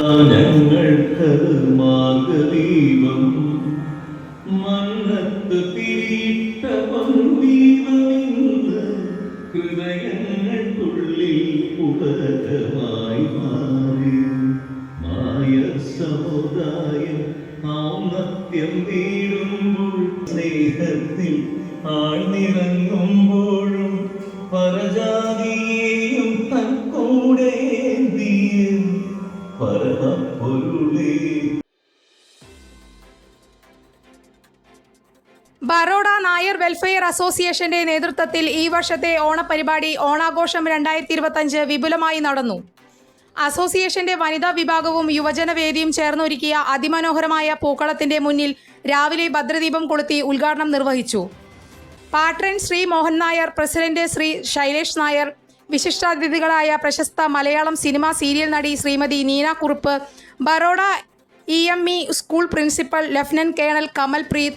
ഞങ്ങൾക്ക് മാർഗദീപം മന്നത്ത് തിരിയിട്ട ദീപമിന്ന് ഹൃദയങ്ങൾക്കുള്ളിൽ പുളകമായി മാറി മായ സമുദായം ഔന്നത്യം വീഴുമ്പോൾ സ്നേഹത്തിൽ ആഴ്ന്നിറങ്ങുമ്പോഴും പരജാതിയെയും തൻകൂടെ പരമപൊരുളേ. ബറോഡ നായർ വെൽഫെയർ അസോസിയേഷന്റെ നേതൃത്വത്തിൽ ഈ വർഷത്തെ ഓണപരിപാടി ഓണാഘോഷം 2025 വിപുലമായി നടന്നു. അസോസിയേഷന്റെ വനിതാ വിഭാഗവും യുവജനവേദിയും ചേർന്നൊരുക്കിയ അതിമനോഹരമായ പൂക്കളത്തിന്റെ മുന്നിൽ രാവിലെ ഭദ്രദീപം കൊളുത്തി ഉദ്ഘാടനം നിർവഹിച്ചു. പാട്രൻ ശ്രീ മോഹൻ നായർ, പ്രസിഡന്റ് ശ്രീ ശൈലേഷ് നായർ, വിശിഷ്ടാതിഥികളായ പ്രശസ്ത മലയാളം സിനിമാ സീരിയൽ നടി Shrimati Neena Kurup, Baroda EME school principal lieutenant colonel Kamal Preet,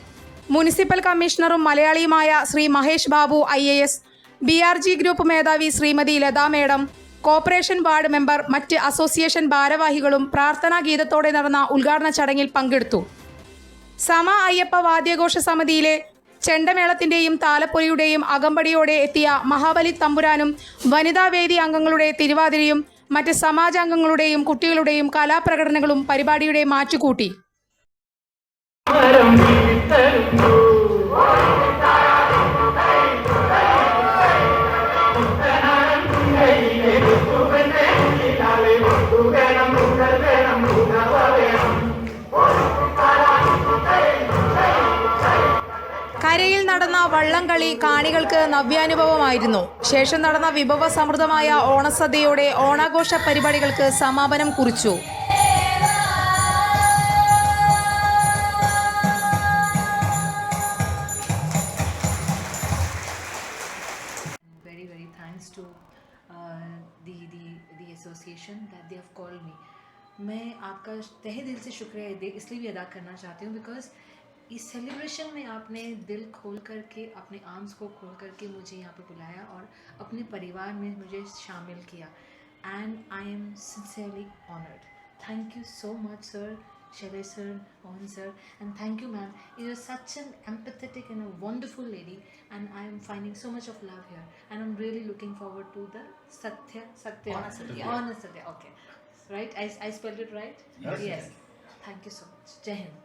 municipal കമ്മീഷണറും മലയാളിയുമായ Shri Mahesh Babu IAS, BRG group മേധാവി Shrimati Latha madam, corporation ward member, മറ്റ് അസോസിയേഷൻ ഭാരവാഹികളും പ്രാർത്ഥനാ ഗീതത്തോടെ നടന്ന ഉദ്ഘാടന ചടങ്ങിൽ പങ്കെടുത്തു. സമ അയ്യപ്പ വാദ്യഘോഷ സമിതിയിലെ ചെണ്ടമേളത്തിന്റെയും താലപ്പൊലിയുടെയും അകമ്പടിയോടെ എത്തിയ മഹാബലി തമ്പുരാനും വനിതാവേദി അംഗങ്ങളുടെ തിരുവാതിരയും മറ്റ് സമാജാംഗങ്ങളുടെയും കുട്ടികളുടെയും കലാപ്രകടനങ്ങളും പരിപാടിയുടെ മാറ്റുകൂട്ടി. കരയിൽ നടന്ന വള്ളംകളി കാണികൾക്ക് നവ്യാനുഭവമായിരുന്നു. ശേഷം നടന്ന വിഭവ സമൃദ്ധമായ ഓണസദ്യയോടെ ഓണാഘോഷ പരിപാടികൾക്ക് സമാപനം കുറിച്ചു. Very thanks to the association that they have called me. मैं आपका तहे दिल से शुक्रिया इसलिए भी अदा करना चाहती हूँ बिकॉज इस सेलिब्रेशन में आपने दिल खोल करके, अपने आर्म्स को खोल करके मुझे यहाँ पे बुलाया और अपने परिवार में मुझे शामिल किया. And I am sincerely honoured. Thank you so much sir, Shailesh sir, Mohan sir, and thank you ma'am. You are such an empathetic and a wonderful lady, and I am finding so much of love here, and I'm really looking forward to the Satya Sadhya. Okay, right? I spelled it right? Yes. Thank you so much. Jai Hind.